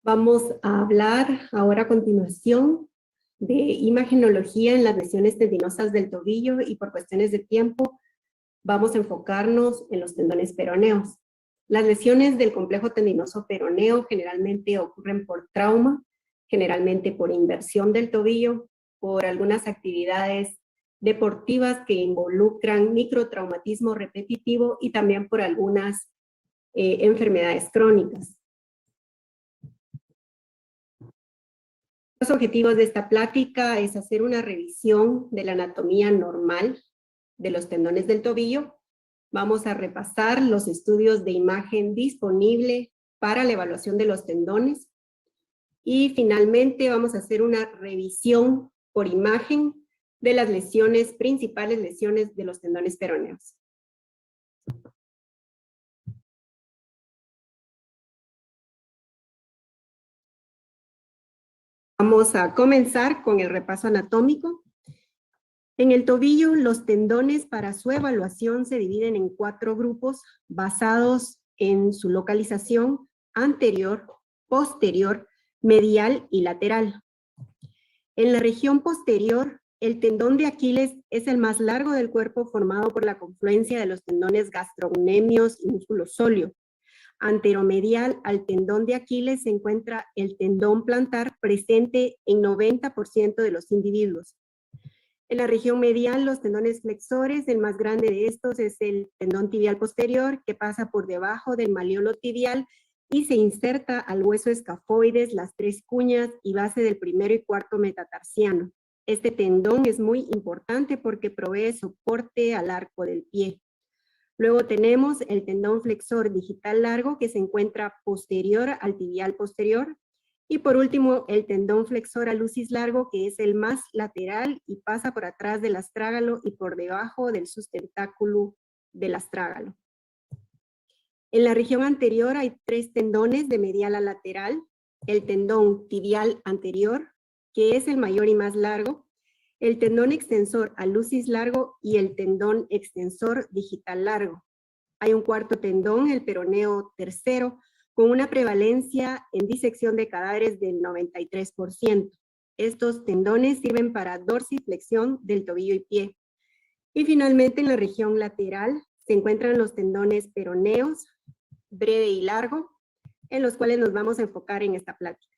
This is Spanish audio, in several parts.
Vamos a hablar ahora a continuación de imagenología en las lesiones tendinosas del tobillo y por cuestiones de tiempo vamos a enfocarnos en los tendones peroneos. Las lesiones del complejo tendinoso peroneo generalmente ocurren por trauma, generalmente por inversión del tobillo, por algunas actividades deportivas que involucran microtraumatismo repetitivo y también por algunas enfermedades crónicas. Los objetivos de esta plática es hacer una revisión de la anatomía normal de los tendones del tobillo. Vamos a repasar los estudios de imagen disponible para la evaluación de los tendones. Y finalmente vamos a hacer una revisión por imagen de las lesiones, principales lesiones de los tendones peroneos. Vamos a comenzar con el repaso anatómico. En el tobillo, los tendones para su evaluación se dividen en 4 grupos basados en su localización anterior, posterior, medial y lateral. En la región posterior, el tendón de Aquiles es el más largo del cuerpo, formado por la confluencia de los tendones gastrocnemios y músculo sóleo. Anteromedial al tendón de Aquiles se encuentra el tendón plantar, presente en 90% de los individuos. En la región medial, los tendones flexores, el más grande de estos es el tendón tibial posterior, que pasa por debajo del maleolo tibial y se inserta al hueso escafoides, las 3 cuñas y base del primero y cuarto metatarsiano. Este tendón es muy importante porque provee soporte al arco del pie. Luego tenemos el tendón flexor digital largo, que se encuentra posterior al tibial posterior. Y por último, el tendón flexor alucis largo, que es el más lateral y pasa por atrás del astrágalo y por debajo del sustentáculo del astrágalo. En la región anterior hay 3 tendones de medial a lateral. El tendón tibial anterior, que es el mayor y más largo, el tendón extensor alucis largo y el tendón extensor digital largo. Hay un cuarto tendón, el peroneo tercero, con una prevalencia en disección de cadáveres del 93%. Estos tendones sirven para dorsiflexión del tobillo y pie. Y finalmente, en la región lateral se encuentran los tendones peroneos, breve y largo, en los cuales nos vamos a enfocar en esta plática.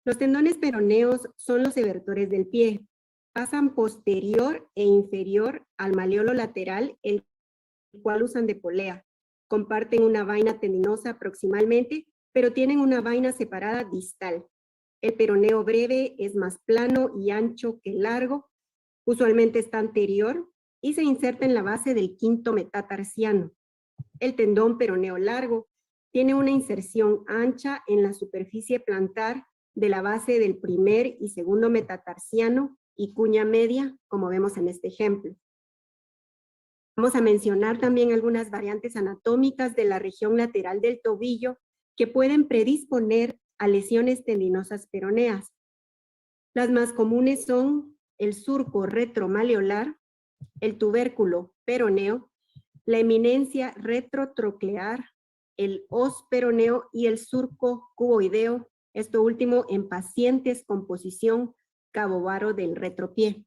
Los tendones peroneos son los evertores del pie. Pasan posterior e inferior al maleolo lateral, el cual usan de polea. Comparten una vaina tendinosa proximalmente, pero tienen una vaina separada distal. El peroneo breve es más plano y ancho que largo, usualmente está anterior y se inserta en la base del quinto metatarsiano. El tendón peroneo largo tiene una inserción ancha en la superficie plantar de la base del primer y segundo metatarsiano y cuña media, como vemos en este ejemplo. Vamos a mencionar también algunas variantes anatómicas de la región lateral del tobillo que pueden predisponer a lesiones tendinosas peroneas. Las más comunes son el surco retromaleolar, el tubérculo peroneo, la eminencia retrotroclear, el os peroneo y el surco cuboideo, esto último en pacientes con posición cabo-varo del retropié.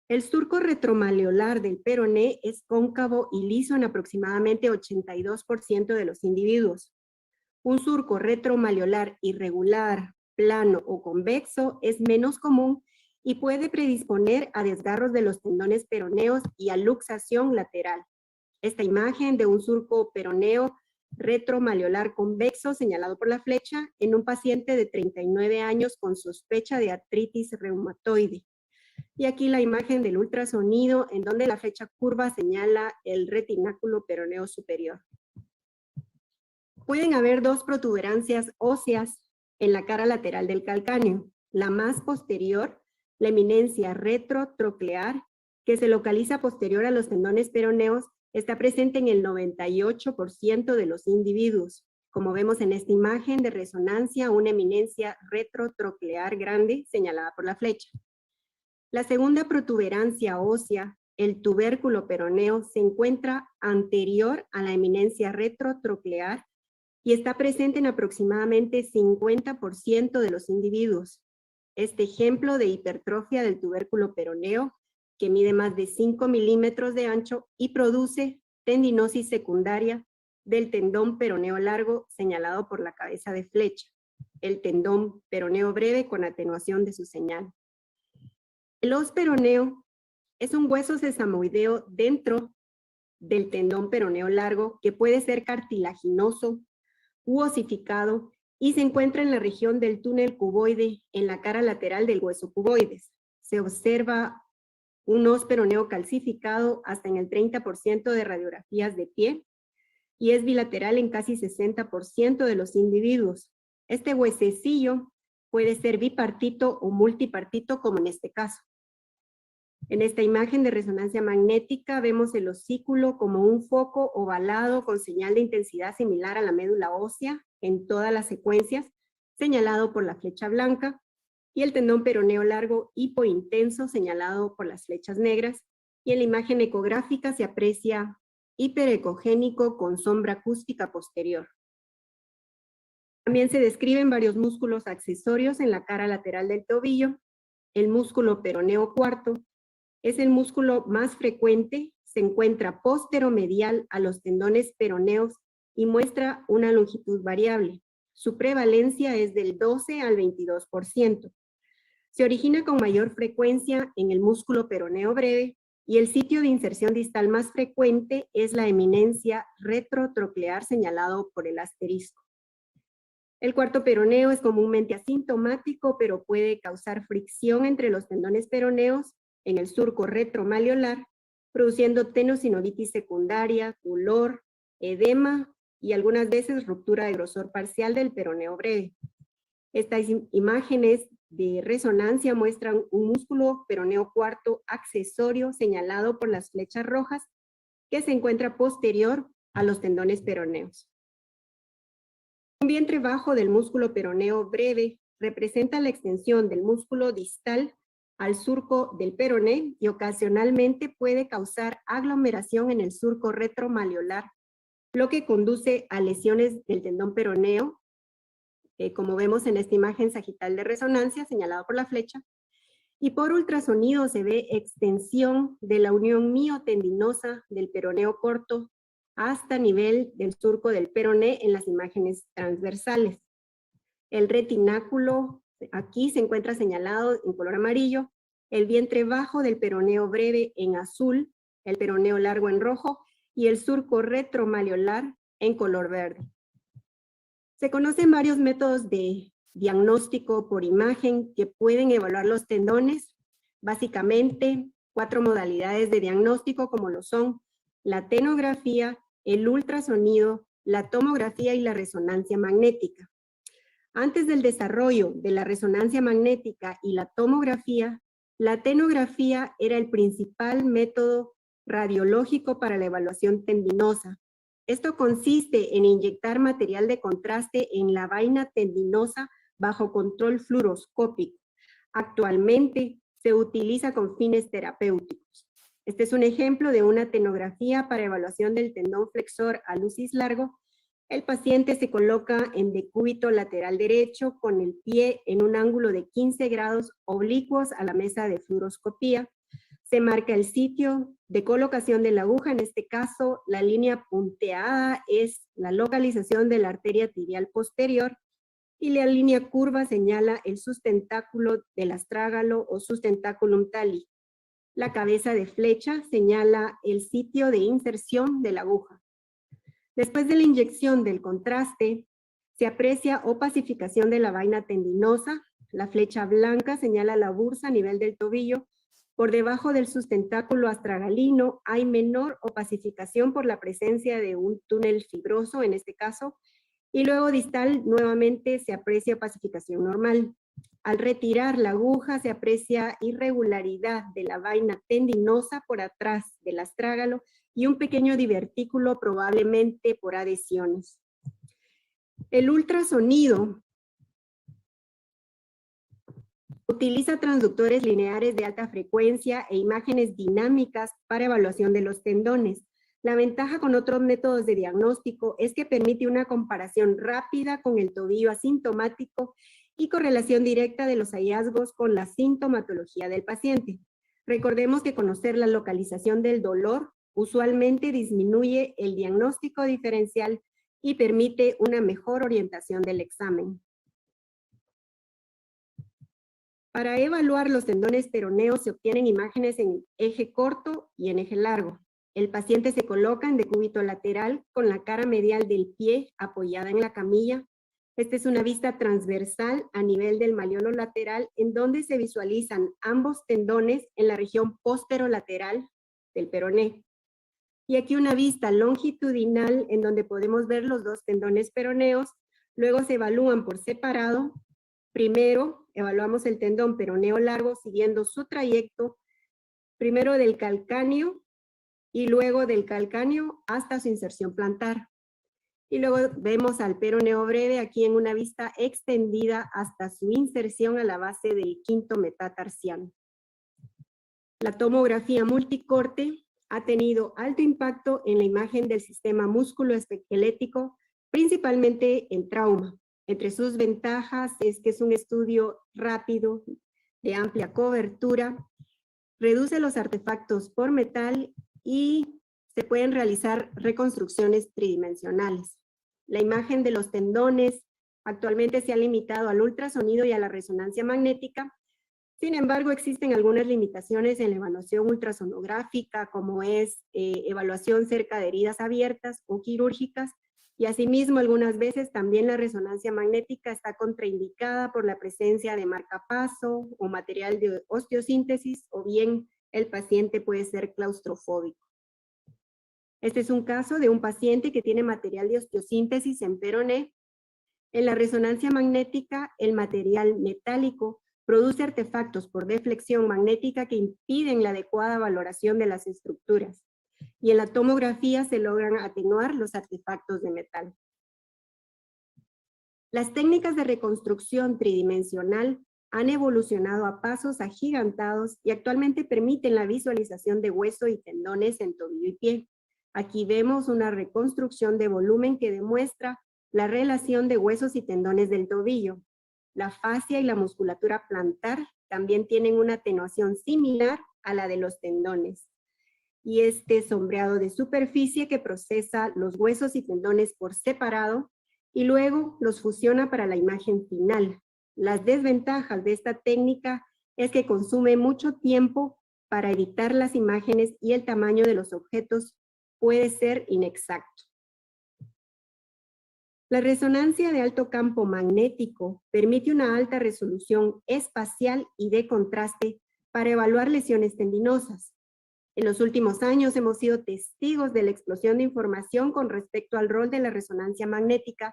El surco retromaleolar del peroné es cóncavo y liso en aproximadamente 82% de los individuos. Un surco retromaleolar irregular, plano o convexo es menos común y puede predisponer a desgarros de los tendones peroneos y a luxación lateral. Esta imagen de un surco peroneo retromaleolar convexo señalado por la flecha en un paciente de 39 años con sospecha de artritis reumatoide. Y aquí la imagen del ultrasonido en donde la flecha curva señala el retináculo peroneo superior. Pueden haber 2 protuberancias óseas en la cara lateral del calcáneo. La más posterior, la eminencia retrotroclear, que se localiza posterior a los tendones peroneos, está presente en el 98% de los individuos. Como vemos en esta imagen de resonancia, una eminencia retrotroclear grande señalada por la flecha. La segunda protuberancia ósea, el tubérculo peroneo, se encuentra anterior a la eminencia retrotroclear y está presente en aproximadamente 50% de los individuos. Este ejemplo de hipertrofia del tubérculo peroneo, que mide más de 5 milímetros de ancho y produce tendinosis secundaria del tendón peroneo largo señalado por la cabeza de flecha, el tendón peroneo breve con atenuación de su señal. El os peroneo es un hueso sesamoideo dentro del tendón peroneo largo que puede ser cartilaginoso u osificado y se encuentra en la región del túnel cuboide en la cara lateral del hueso cuboides. Se observa un os peroneo calcificado hasta en el 30% de radiografías de pie y es bilateral en casi 60% de los individuos. Este huesecillo puede ser bipartito o multipartito como en este caso. En esta imagen de resonancia magnética vemos el osículo como un foco ovalado con señal de intensidad similar a la médula ósea en todas las secuencias, señalado por la flecha blanca, y el tendón peroneo largo hipointenso señalado por las flechas negras, y en la imagen ecográfica se aprecia hiperecogénico con sombra acústica posterior. También se describen varios músculos accesorios en la cara lateral del tobillo. El músculo peroneo cuarto es el músculo más frecuente, se encuentra posteromedial a los tendones peroneos y muestra una longitud variable. Su prevalencia es del 12 al 22%. Se origina con mayor frecuencia en el músculo peroneo breve y el sitio de inserción distal más frecuente es la eminencia retrotroclear señalado por el asterisco. El cuarto peroneo es comúnmente asintomático, pero puede causar fricción entre los tendones peroneos en el surco retromalleolar, produciendo tenosinovitis secundaria, dolor, edema y algunas veces ruptura de grosor parcial del peroneo breve. Estas imágenes de resonancia muestran un músculo peroneo cuarto accesorio señalado por las flechas rojas que se encuentra posterior a los tendones peroneos. Un vientre bajo del músculo peroneo breve representa la extensión del músculo distal al surco del peroné y ocasionalmente puede causar aglomeración en el surco retromalleolar, lo que conduce a lesiones del tendón peroneo, como vemos en esta imagen sagital de resonancia señalada por la flecha, y por ultrasonido se ve extensión de la unión miotendinosa del peroneo corto hasta nivel del surco del peroné en las imágenes transversales. El retináculo aquí se encuentra señalado en color amarillo, el vientre bajo del peroneo breve en azul, el peroneo largo en rojo y el surco retromalleolar en color verde. Se conocen varios métodos de diagnóstico por imagen que pueden evaluar los tendones, básicamente 4 modalidades de diagnóstico como lo son la tenografía, el ultrasonido, la tomografía y la resonancia magnética. Antes del desarrollo de la resonancia magnética y la tomografía, la tenografía era el principal método radiológico para la evaluación tendinosa. Esto consiste en inyectar material de contraste en la vaina tendinosa bajo control fluoroscópico. Actualmente se utiliza con fines terapéuticos. Este es un ejemplo de una tenografía para evaluación del tendón flexor alucis largo. El paciente se coloca en decúbito lateral derecho con el pie en un ángulo de 15 grados oblicuos a la mesa de fluoroscopía. Se marca el sitio de colocación de la aguja, en este caso la línea punteada es la localización de la arteria tibial posterior y la línea curva señala el sustentáculo del astrágalo o sustentaculum tali. La cabeza de flecha señala el sitio de inserción de la aguja. Después de la inyección del contraste, se aprecia opacificación de la vaina tendinosa. La flecha blanca señala la bursa a nivel del tobillo. Por debajo del sustentáculo astragalino hay menor opacificación por la presencia de un túnel fibroso, en este caso, y luego distal nuevamente se aprecia opacificación normal. Al retirar la aguja se aprecia irregularidad de la vaina tendinosa por atrás del astrágalo y un pequeño divertículo probablemente por adhesiones. El ultrasonido utiliza transductores lineares de alta frecuencia e imágenes dinámicas para evaluación de los tendones. La ventaja con otros métodos de diagnóstico es que permite una comparación rápida con el tobillo asintomático y correlación directa de los hallazgos con la sintomatología del paciente. Recordemos que conocer la localización del dolor usualmente disminuye el diagnóstico diferencial y permite una mejor orientación del examen. Para evaluar los tendones peroneos se obtienen imágenes en eje corto y en eje largo. El paciente se coloca en decúbito lateral con la cara medial del pie apoyada en la camilla. Esta es una vista transversal a nivel del malleolo lateral en donde se visualizan ambos tendones en la región posterolateral del peroné. Y aquí una vista longitudinal en donde podemos ver los dos tendones peroneos. Luego se evalúan por separado. Primero evaluamos el tendón peroneo largo siguiendo su trayecto, primero del calcáneo y luego del calcáneo hasta su inserción plantar. Y luego vemos al peroneo breve aquí en una vista extendida hasta su inserción a la base del quinto metatarsiano. La tomografía multicorte ha tenido alto impacto en la imagen del sistema músculo-esquelético, principalmente en trauma. Entre sus ventajas es que es un estudio rápido, de amplia cobertura, reduce los artefactos por metal y se pueden realizar reconstrucciones tridimensionales. La imagen de los tendones actualmente se ha limitado al ultrasonido y a la resonancia magnética. Sin embargo, existen algunas limitaciones en la evaluación ultrasonográfica, como es evaluación cerca de heridas abiertas o quirúrgicas, y asimismo algunas veces también la resonancia magnética está contraindicada por la presencia de marcapaso o material de osteosíntesis, o bien el paciente puede ser claustrofóbico. Este es un caso de un paciente que tiene material de osteosíntesis en peroné. En la resonancia magnética, el material metálico produce artefactos por deflexión magnética que impiden la adecuada valoración de las estructuras. Y en la tomografía se logran atenuar los artefactos de metal. Las técnicas de reconstrucción tridimensional han evolucionado a pasos agigantados y actualmente permiten la visualización de hueso y tendones en tobillo y pie. Aquí vemos una reconstrucción de volumen que demuestra la relación de huesos y tendones del tobillo. La fascia y la musculatura plantar también tienen una atenuación similar a la de los tendones. Y este sombreado de superficie que procesa los huesos y tendones por separado y luego los fusiona para la imagen final. Las desventajas de esta técnica es que consume mucho tiempo para editar las imágenes y el tamaño de los objetos puede ser inexacto. La resonancia de alto campo magnético permite una alta resolución espacial y de contraste para evaluar lesiones tendinosas. En los últimos años hemos sido testigos de la explosión de información con respecto al rol de la resonancia magnética,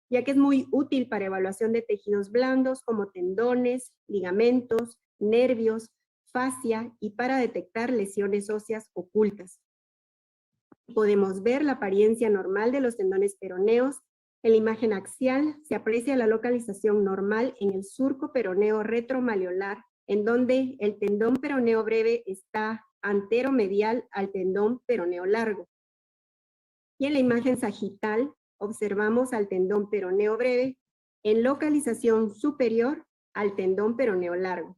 ya que es muy útil para evaluación de tejidos blandos como tendones, ligamentos, nervios, fascia y para detectar lesiones óseas ocultas. Podemos ver la apariencia normal de los tendones peroneos. En la imagen axial se aprecia la localización normal en el surco peroneo retromalleolar, en donde el tendón peroneo breve está anteromedial al tendón peroneo largo. Y en la imagen sagital observamos al tendón peroneo breve en localización superior al tendón peroneo largo.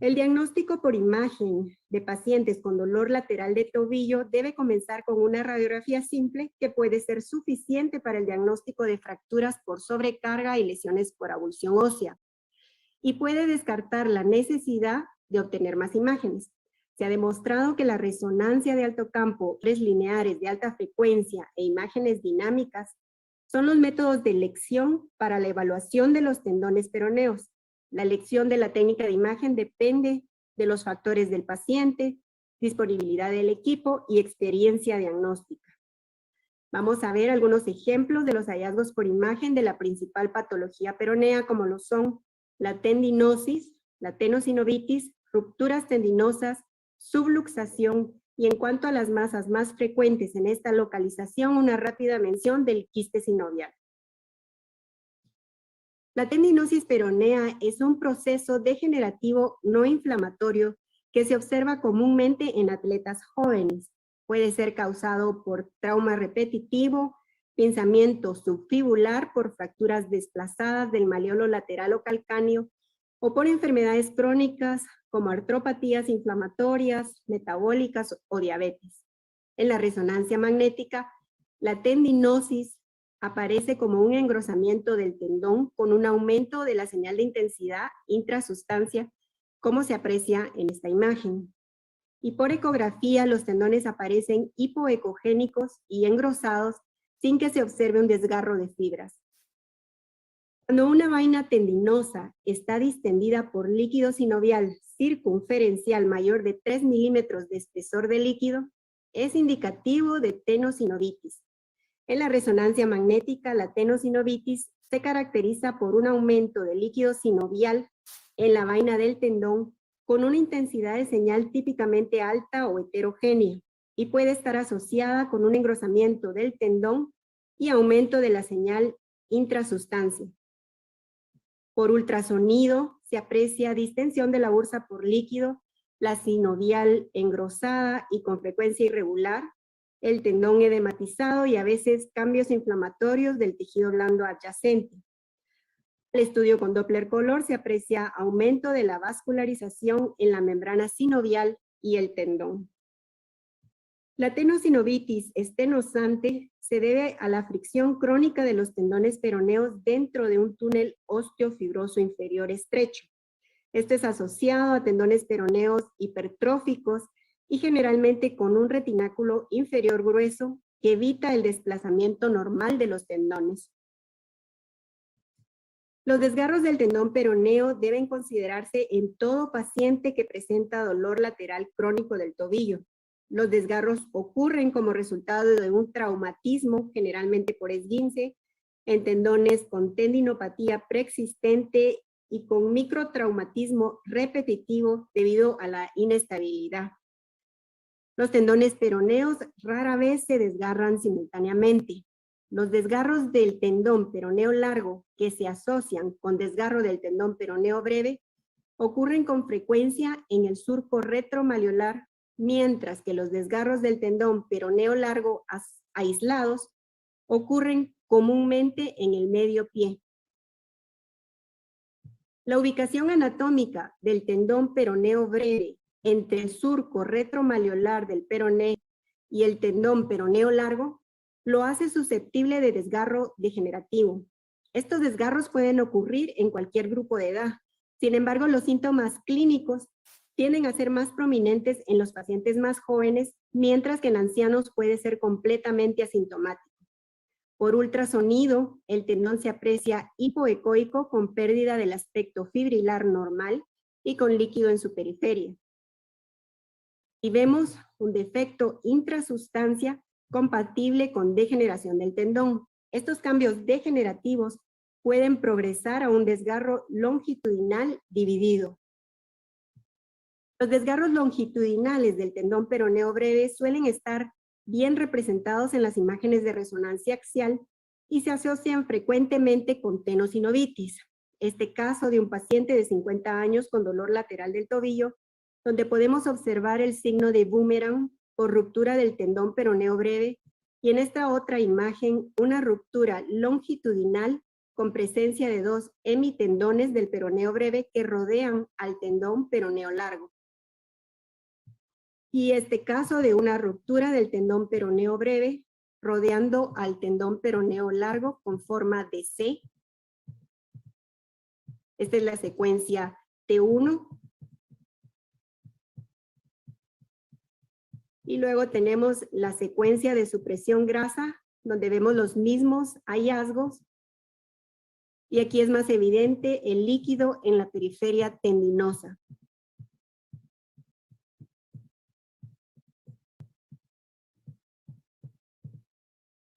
El diagnóstico por imagen de pacientes con dolor lateral de tobillo debe comenzar con una radiografía simple que puede ser suficiente para el diagnóstico de fracturas por sobrecarga y lesiones por avulsión ósea. Y puede descartar la necesidad de obtener más imágenes. Se ha demostrado que la resonancia de alto campo, redes lineares de alta frecuencia e imágenes dinámicas son los métodos de elección para la evaluación de los tendones peroneos. La elección de la técnica de imagen depende de los factores del paciente, disponibilidad del equipo y experiencia diagnóstica. Vamos a ver algunos ejemplos de los hallazgos por imagen de la principal patología peronea, como lo son la tendinosis, la tenosinovitis, rupturas tendinosas, subluxación, y en cuanto a las masas más frecuentes en esta localización, una rápida mención del quiste sinovial. La tendinosis peronea es un proceso degenerativo no inflamatorio que se observa comúnmente en atletas jóvenes. Puede ser causado por trauma repetitivo, pinzamiento subfibular por fracturas desplazadas del maleolo lateral o calcáneo, o por enfermedades crónicas como artropatías inflamatorias, metabólicas o diabetes. En la resonancia magnética, la tendinosis aparece como un engrosamiento del tendón con un aumento de la señal de intensidad intrasustancia, como se aprecia en esta imagen. Y por ecografía, los tendones aparecen hipoecogénicos y engrosados sin que se observe un desgarro de fibras. Cuando una vaina tendinosa está distendida por líquido sinovial circunferencial mayor de 3 milímetros de espesor de líquido, es indicativo de tenosinovitis. En la resonancia magnética, la tenosinovitis se caracteriza por un aumento de líquido sinovial en la vaina del tendón con una intensidad de señal típicamente alta o heterogénea y puede estar asociada con un engrosamiento del tendón y aumento de la señal intrasustancia. Por ultrasonido se aprecia distensión de la bursa por líquido, la sinovial engrosada y con frecuencia irregular, el tendón edematizado y a veces cambios inflamatorios del tejido blando adyacente. El estudio con Doppler color se aprecia aumento de la vascularización en la membrana sinovial y el tendón. La tenosinovitis estenosante se debe a la fricción crónica de los tendones peroneos dentro de un túnel osteofibroso inferior estrecho. Esto es asociado a tendones peroneos hipertróficos y generalmente con un retináculo inferior grueso que evita el desplazamiento normal de los tendones. Los desgarros del tendón peroneo deben considerarse en todo paciente que presenta dolor lateral crónico del tobillo. Los desgarros ocurren como resultado de un traumatismo, generalmente por esguince, en tendones con tendinopatía preexistente y con microtraumatismo repetitivo debido a la inestabilidad. Los tendones peroneos rara vez se desgarran simultáneamente. Los desgarros del tendón peroneo largo que se asocian con desgarro del tendón peroneo breve ocurren con frecuencia en el surco retromalleolar, mientras que los desgarros del tendón peroneo largo aislados ocurren comúnmente en el medio pie. La ubicación anatómica del tendón peroneo breve entre el surco retromalleolar del peroné y el tendón peroneo largo lo hace susceptible de desgarro degenerativo. Estos desgarros pueden ocurrir en cualquier grupo de edad. Sin embargo, los síntomas clínicos tienden a ser más prominentes en los pacientes más jóvenes, mientras que en ancianos puede ser completamente asintomático. Por ultrasonido, el tendón se aprecia hipoecoico con pérdida del aspecto fibrilar normal y con líquido en su periferia. Y vemos un defecto intrasustancia compatible con degeneración del tendón. Estos cambios degenerativos pueden progresar a un desgarro longitudinal dividido. Los desgarros longitudinales del tendón peroneo breve suelen estar bien representados en las imágenes de resonancia axial y se asocian frecuentemente con tenosinovitis. Este caso de un paciente de 50 años con dolor lateral del tobillo, donde podemos observar el signo de boomerang o ruptura del tendón peroneo breve, y en esta otra imagen una ruptura longitudinal con presencia de dos hemitendones del peroneo breve que rodean al tendón peroneo largo. Y este caso de una ruptura del tendón peroneo breve rodeando al tendón peroneo largo con forma de C. Esta es la secuencia T1. Y luego tenemos la secuencia de supresión grasa, donde vemos los mismos hallazgos. Y aquí es más evidente el líquido en la periferia tendinosa.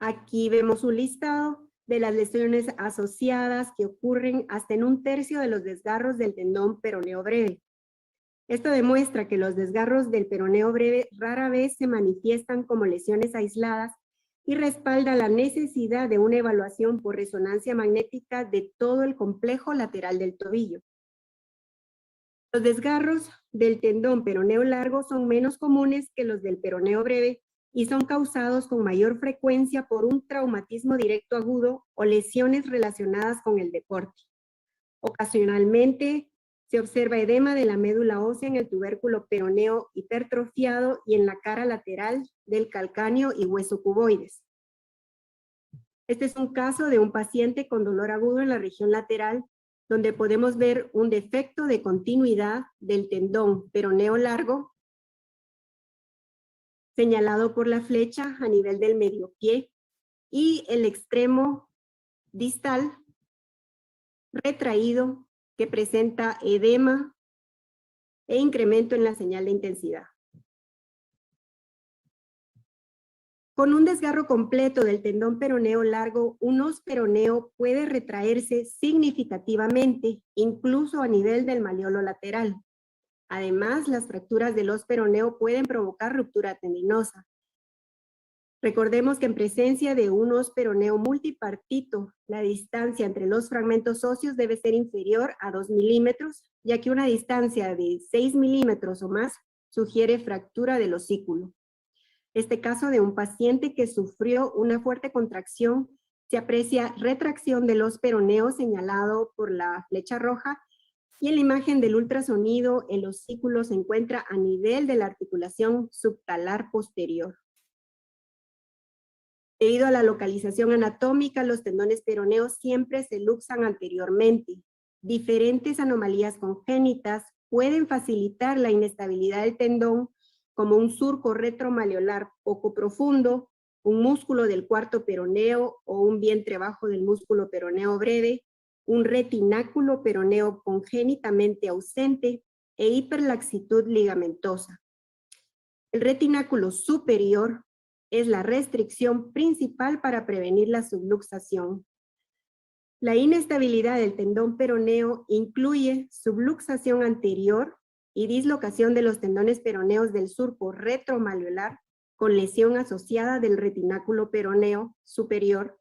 Aquí vemos un listado de las lesiones asociadas que ocurren hasta en 1/3 de los desgarros del tendón peroneo breve. Esto demuestra que los desgarros del peroneo breve rara vez se manifiestan como lesiones aisladas y respalda la necesidad de una evaluación por resonancia magnética de todo el complejo lateral del tobillo. Los desgarros del tendón peroneo largo son menos comunes que los del peroneo breve, y son causados con mayor frecuencia por un traumatismo directo agudo o lesiones relacionadas con el deporte. Ocasionalmente se observa edema de la médula ósea en el tubérculo peroneo hipertrofiado y en la cara lateral del calcáneo y hueso cuboides. Este es un caso de un paciente con dolor agudo en la región lateral, donde podemos ver un defecto de continuidad del tendón peroneo largo, señalado por la flecha a nivel del medio pie, y el extremo distal retraído que presenta edema e incremento en la señal de intensidad. Con un desgarro completo del tendón peroneo largo, un os peroneo puede retraerse significativamente, incluso a nivel del malleolo lateral. Además, las fracturas del os peroneo pueden provocar ruptura tendinosa. Recordemos que en presencia de un os peroneo multipartito, la distancia entre los fragmentos óseos debe ser inferior a 2 milímetros, ya que una distancia de 6 milímetros o más sugiere fractura del osículo. Este caso de un paciente que sufrió una fuerte contracción, se aprecia retracción del os peroneo señalado por la flecha roja, y en la imagen del ultrasonido el osículo se encuentra a nivel de la articulación subtalar posterior. Debido a la localización anatómica, los tendones peroneos siempre se luxan anteriormente. Diferentes anomalías congénitas pueden facilitar la inestabilidad del tendón, como un surco retromaleolar poco profundo, un músculo del cuarto peroneo o un vientre bajo del músculo peroneo breve, un retináculo peroneo congénitamente ausente e hiperlaxitud ligamentosa. El retináculo superior es la restricción principal para prevenir la subluxación. La inestabilidad del tendón peroneo incluye subluxación anterior y dislocación de los tendones peroneos del surco retromaleolar con lesión asociada del retináculo peroneo superior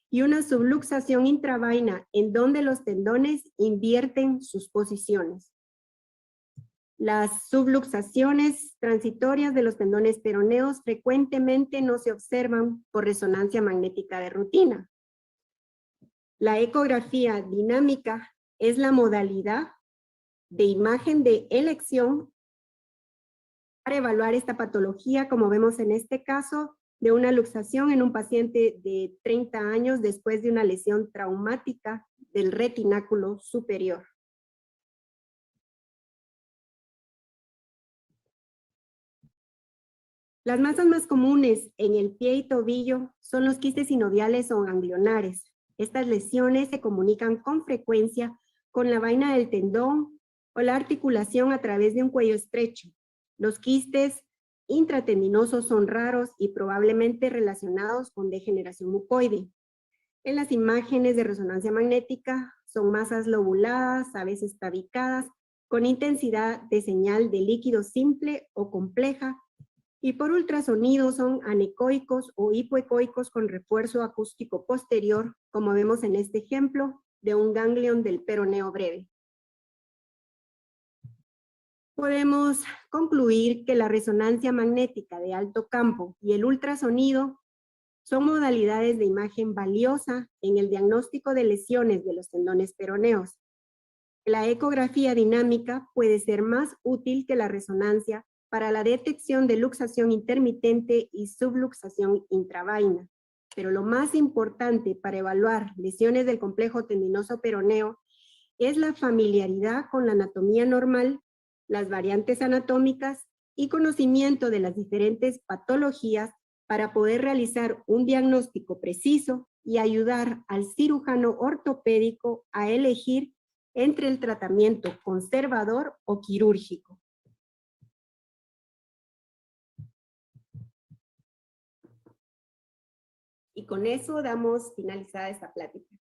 y una subluxación intravaina en donde los tendones invierten sus posiciones. Las subluxaciones transitorias de los tendones peroneos frecuentemente no se observan por resonancia magnética de rutina. La ecografía dinámica es la modalidad de imagen de elección para evaluar esta patología, como vemos en este caso, de una luxación en un paciente de 30 años después de una lesión traumática del retináculo superior. Las masas más comunes en el pie y tobillo son los quistes sinoviales o ganglionares. Estas lesiones se comunican con frecuencia con la vaina del tendón o la articulación a través de un cuello estrecho. Los quistes intratendinosos son raros y probablemente relacionados con degeneración mucoide. En las imágenes de resonancia magnética son masas lobuladas, a veces tabicadas, con intensidad de señal de líquido simple o compleja, y por ultrasonido son anecoicos o hipoecoicos con refuerzo acústico posterior, como vemos en este ejemplo de un ganglion del peroneo breve. Podemos concluir que la resonancia magnética de alto campo y el ultrasonido son modalidades de imagen valiosa en el diagnóstico de lesiones de los tendones peroneos. La ecografía dinámica puede ser más útil que la resonancia para la detección de luxación intermitente y subluxación intravaina. Pero lo más importante para evaluar lesiones del complejo tendinoso peroneo es la familiaridad con la anatomía normal, las variantes anatómicas y conocimiento de las diferentes patologías para poder realizar un diagnóstico preciso y ayudar al cirujano ortopédico a elegir entre el tratamiento conservador o quirúrgico. Y con eso damos finalizada esta plática.